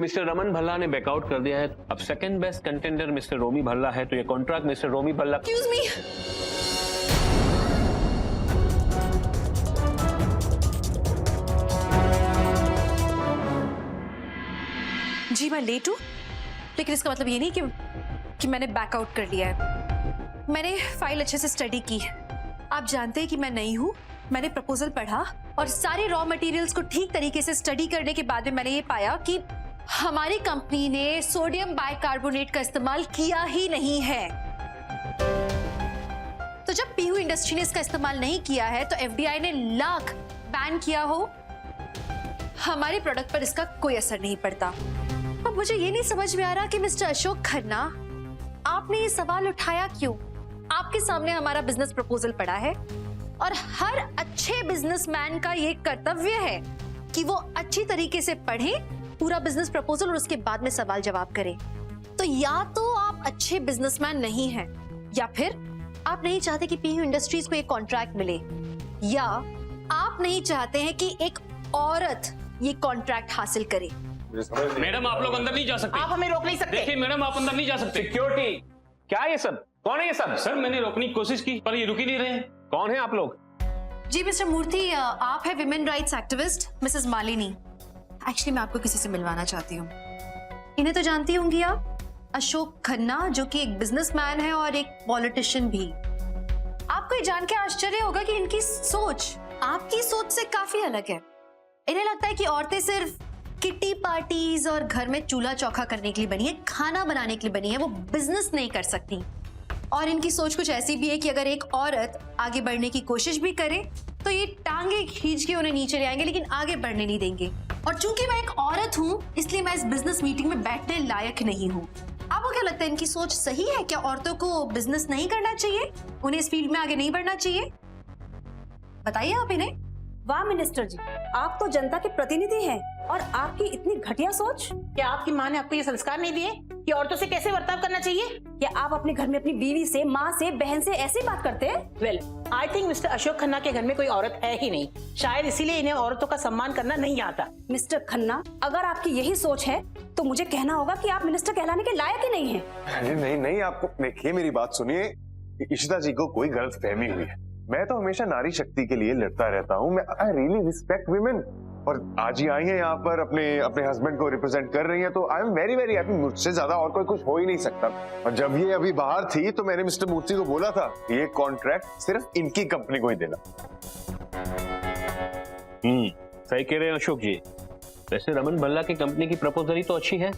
Mister Raman Bhalla ने backout कर दिया है। अब सेकंड बेस्ट कंटेंडर मिस्टर रोमी भल्ला है, तो ये कॉन्ट्रैक्ट मिस्टर रोमी भल्ला। एक्सक्यूज मी, जी मैं लेट हूं, लेकिन इसका मतलब ये नहीं कि मैंने बैकआउट कर लिया है। मैंने फाइल अच्छे से स्टडी की। आप जानते हैं कि मैं नई हूं। मैंने प्रपोजल पढ़ा और सारे रॉ मटेरियल्स को ठीक तरीके से स्टडी करने के बाद में मैंने ये पाया कि हमारी कंपनी ने सोडियम बाइकार्बोनेट का इस्तेमाल किया ही नहीं है। तो जब पीयू इंडस्ट्री ने इसका इस्तेमाल नहीं किया है तो एफडीआई ने लाख बैन किया हो, हमारे प्रोडक्ट पर इसका कोई असर नहीं पड़ता। अब मुझे ये नहीं समझ में आ रहा कि मिस्टर अशोक खन्ना, आपने ये सवाल उठाया क्यों? आपके सामने हमारा बिजनेस प्रपोजल पड़ा है और हर अच्छे बिजनेसमैन का ये कर्तव्य है कि वो अच्छी तरीके से पढ़े पूरा बिजनेस प्रपोजल और उसके बाद में सवाल जवाब करें। तो या तो आप अच्छे बिजनेसमैन नहीं हैं, या फिर आप नहीं चाहते कि पीयू इंडस्ट्रीज को एक कॉन्ट्रैक्ट मिले, या आप नहीं चाहते हैं कि एक औरत ये कॉन्ट्रैक्ट हासिल करे। मैडम आप लोग अंदर नहीं जा सकते। आप हमें रोक नहीं सकते। देखिए मैडम, आप अंदर नहीं जा सकते। सिक्योरिटी, क्या ये सब? कौन है ये सब? सर मैंने रोकने की कोशिश की पर ये रुक ही नहीं रहे। कौन है आप लोग? जी मिस्टर मूर्ति, आप है women rights activist Mrs Malini. Actually मैं आपको किसी से मिलवाना चाहती हूँ। इन्हें तो जानती होंगी आप, अशोक खन्ना, जो कि एक बिजनेसमैन है और एक पॉलिटिशियन भी। आपको ये जान के आश्चर्य होगा कि इनकी सोच आपकी सोच से काफी अलग है। इन्हें लगता है कि औरतें सिर्फ किटी पार्टीज और घर में चूल्हा चौखा करने के लिए बनी है, खाना बनाने के लिए बनी है, वो बिजनेस नहीं कर सकती। और इनकी सोच कुछ ऐसी भी है कि अगर एक औरत आगे बढ़ने की कोशिश भी करे तो ये टांगे खींच के उन्हें नीचे ले आएंगे, लेकिन आगे बढ़ने नहीं देंगे। और चूंकि मैं एक औरत हूं, इसलिए मैं इस बिजनेस मीटिंग में बैठने लायक नहीं हूं। आपको क्या लगता है, इनकी सोच सही है? क्या औरतों को बिजनेस नहीं करना चाहिए? उन्हें इस फील्ड में आगे नहीं बढ़ना चाहिए? बताइए आप इन्हें। वाह मिनिस्टर जी, आप तो जनता के प्रतिनिधि हैं और आपकी इतनी घटिया सोच। क्या आपकी माँ ने आपको ये संस्कार नहीं दिए कि औरतों से कैसे बर्ताव करना चाहिए? क्या आप अपने घर में अपनी बीवी से, माँ से, बहन से ऐसी बात करते हैं? Well, I think mister Ashok Khanna के घर में कोई औरत है ही नहीं। शायद इसीलिए इन्हें औरतों का सम्मान करना नहीं आता। मिस्टर खन्ना, अगर आपकी यही सोच है तो मुझे कहना होगा कि आप मिनिस्टर कहलाने के लायक ही नहीं हैं। अरे नहीं नहीं, आपको देखिए, मेरी बात सुनिए। इशिता जी को कोई गलत फहमी हुई है। मैं तो हमेशा नारी शक्ति के लिए लड़ता रहता हूँ। मैं आई रियली रिस्पेक्ट विमेन। और आज ही आई हैं यहाँ पर अपने हस्बैंड को रिप्रेजेंट कर रही हैं, तो I am very very happy. मुझसे ज्यादा और कोई कुछ हो ही नहीं सकता। और जब ये अभी बाहर थी तो मैंने मिस्टर मूर्ति को बोला था ये कॉन्ट्रैक्ट सिर्फ इनकी कंपनी को ही देना। सही कह रहे हैं अशोक जी। वैसे रमन भल्ला की कंपनी की प्रपोजल ही तो अच्छी है।